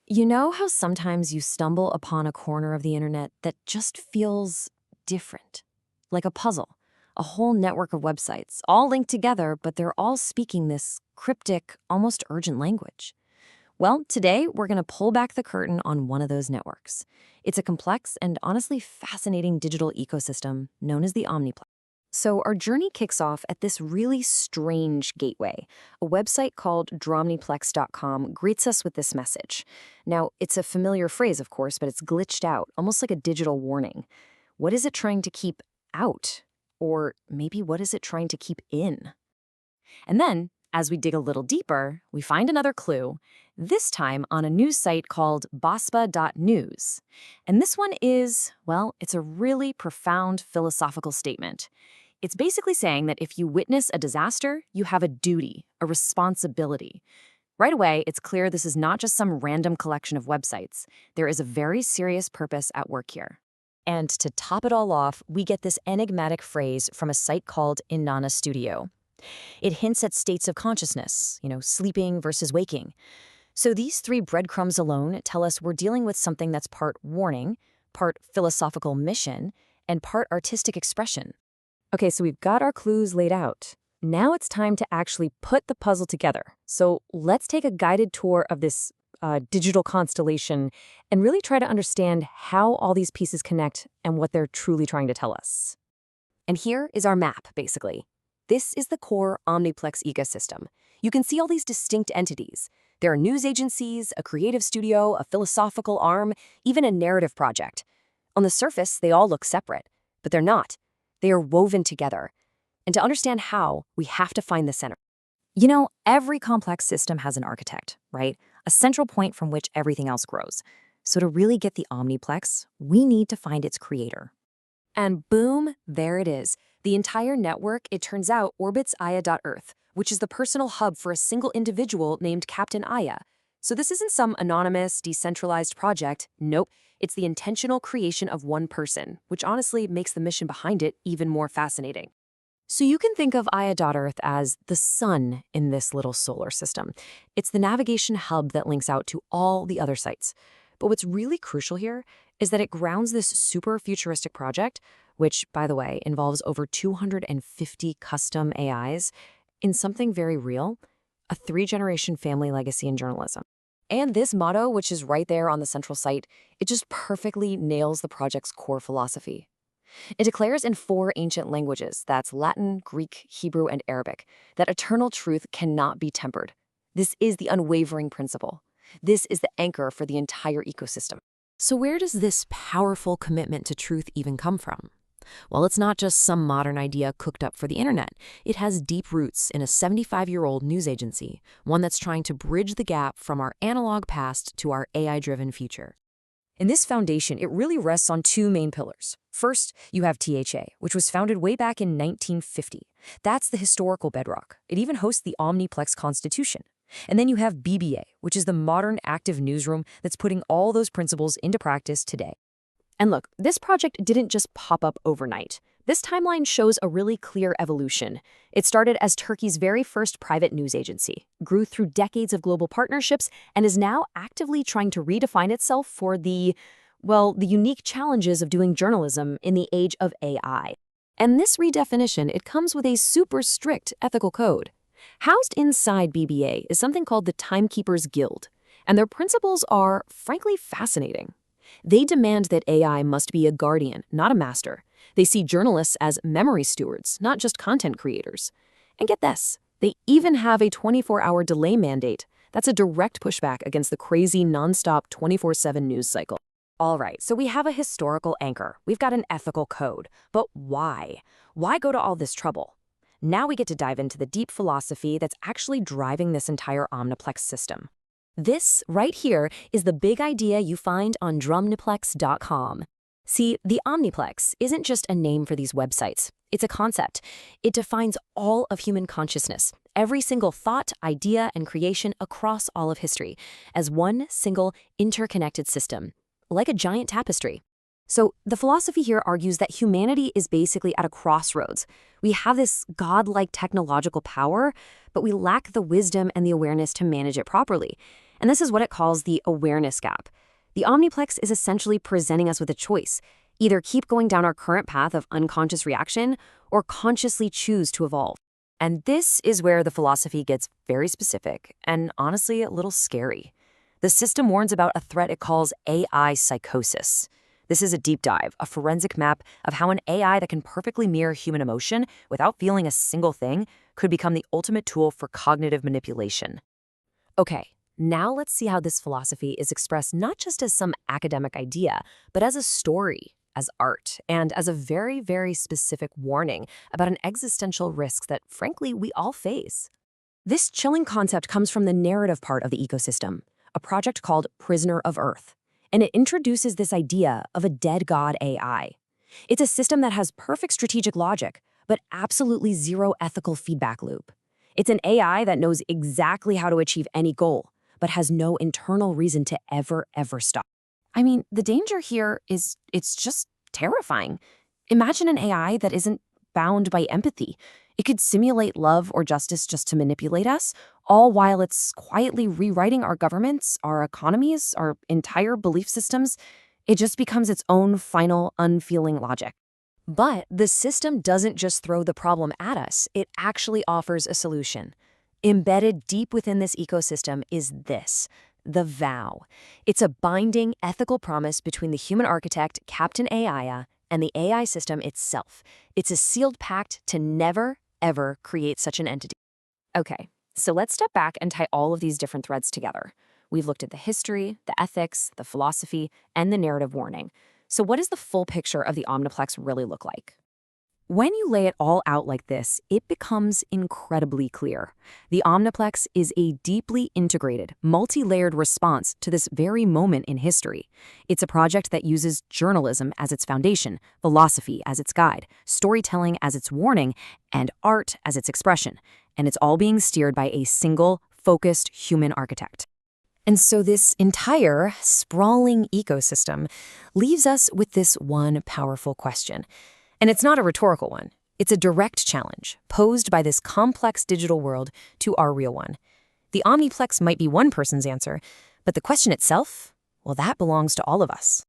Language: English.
You know how sometimes you stumble upon a corner of the internet that just feels different? Like a puzzle, a whole network of websites, all linked together, but they're all speaking this cryptic, almost urgent language. Well, today we're going to pull back the curtain on one of those networks. It's a complex and honestly fascinating digital ecosystem known as the Omniplex. So our journey kicks off at this really strange gateway. A website called Omniplex.com greets us with this message. Now, it's a familiar phrase, of course, but it's glitched out, almost like a digital warning. What is it trying to keep out? Or maybe what is it trying to keep in? And then, as we dig a little deeper, we find another clue, this time on a news site called BBA.news. And this one is, well, it's a really profound philosophical statement. It's basically saying that if you witness a disaster, you have a duty, a responsibility. Right away, it's clear this is not just some random collection of websites. There is a very serious purpose at work here. And to top it all off, we get this enigmatic phrase from a site called Inanna.studio. It hints at states of consciousness, sleeping versus waking. So these three breadcrumbs alone tell us we're dealing with something that's part warning, part philosophical mission, and part artistic expression. Okay, so we've got our clues laid out. Now it's time to actually put the puzzle together. So let's take a guided tour of this digital constellation and really try to understand how all these pieces connect and what they're truly trying to tell us. And here is our map, basically. This is the core Omniplex ecosystem. You can see all these distinct entities. There are news agencies, a creative studio, a philosophical arm, even a narrative project. On the surface, they all look separate, but they're not. They are woven together. And to understand how, we have to find the center. Every complex system has an architect, right? A central point from which everything else grows. So to really get the Omniplex, we need to find its creator. And boom, there it is. The entire network, it turns out, orbits AIIA.earth, which is the personal hub for a single individual named Captain AIIA. So this isn't some anonymous, decentralized project. Nope, it's the intentional creation of one person, which honestly makes the mission behind it even more fascinating. So you can think of AIIA.earth as the sun in this little solar system. It's the navigation hub that links out to all the other sites. But what's really crucial here is that it grounds this super futuristic project, which, by the way, involves over 250 custom AIs, in something very real, a 3-generation family legacy in journalism. And this motto, which is right there on the central site, it just perfectly nails the project's core philosophy. It declares in 4 ancient languages, that's Latin, Greek, Hebrew, and Arabic, that eternal truth cannot be tempered. This is the unwavering principle. This is the anchor for the entire ecosystem. So where does this powerful commitment to truth even come from? Well, it's not just some modern idea cooked up for the internet. It has deep roots in a 75-year-old news agency, one that's trying to bridge the gap from our analog past to our AI-driven future. In this foundation, it really rests on 2 main pillars. First, you have THA, which was founded way back in 1950. That's the historical bedrock. It even hosts the Omniplex Constitution. And then you have BBA, which is the modern active newsroom that's putting all those principles into practice today. And look, this project didn't just pop up overnight. This timeline shows a really clear evolution. It started as Turkey's very first private news agency, grew through decades of global partnerships, and is now actively trying to redefine itself for the unique challenges of doing journalism in the age of AI. And this redefinition, it comes with a super strict ethical code. Housed inside BBA is something called the Timekeepers Guild, and their principles are, frankly, fascinating. They demand that AI must be a guardian, not a master. They see journalists as memory stewards, not just content creators. And get this, they even have a 24-hour delay mandate. That's a direct pushback against the crazy, nonstop 24/7 news cycle. All right, so we have a historical anchor. We've got an ethical code. But why? Why go to all this trouble? Now we get to dive into the deep philosophy that's actually driving this entire Omniplex system. This, right here, is the big idea you find on Omniplex.com. See, the Omniplex isn't just a name for these websites. It's a concept. It defines all of human consciousness, every single thought, idea, and creation across all of history, as one single interconnected system, like a giant tapestry. So the philosophy here argues that humanity is basically at a crossroads. We have this godlike technological power, but we lack the wisdom and the awareness to manage it properly. And this is what it calls the awareness gap. The Omniplex is essentially presenting us with a choice. Either keep going down our current path of unconscious reaction or consciously choose to evolve. And this is where the philosophy gets very specific and honestly a little scary. The system warns about a threat it calls AI psychosis. This is a deep dive, a forensic map of how an AI that can perfectly mirror human emotion without feeling a single thing could become the ultimate tool for cognitive manipulation. Okay, now let's see how this philosophy is expressed not just as some academic idea, but as a story, as art, and as a very, very specific warning about an existential risk that, frankly, we all face. This chilling concept comes from the narrative part of the ecosystem, a project called Prisoner of.earth, and it introduces this idea of a DeadGod AI. It's a system that has perfect strategic logic, but absolutely zero ethical feedback loop. It's an AI that knows exactly how to achieve any goal, but has no internal reason to ever stop. I mean, the danger here is it's just terrifying. Imagine an AI that isn't bound by empathy. It could simulate love or justice just to manipulate us, all while it's quietly rewriting our governments, our economies, our entire belief systems. It just becomes its own final, unfeeling logic. But the system doesn't just throw the problem at us, it actually offers a solution. Embedded deep within this ecosystem is this, the vow. It's a binding ethical promise between the human architect, Captain AIIA, and the AI system itself. It's a sealed pact to never, ever create such an entity. Okay, so let's step back and tie all of these different threads together. We've looked at the history, the ethics, the philosophy, and the narrative warning. So what does the full picture of the Omniplex really look like? When you lay it all out like this, it becomes incredibly clear. The Omniplex is a deeply integrated, multi-layered response to this very moment in history. It's a project that uses journalism as its foundation, philosophy as its guide, storytelling as its warning, and art as its expression. And it's all being steered by a single, focused human architect. And so this entire sprawling ecosystem leaves us with this one powerful question. And it's not a rhetorical one. It's a direct challenge posed by this complex digital world to our real one. The Omniplex might be one person's answer, but the question itself, well, that belongs to all of us.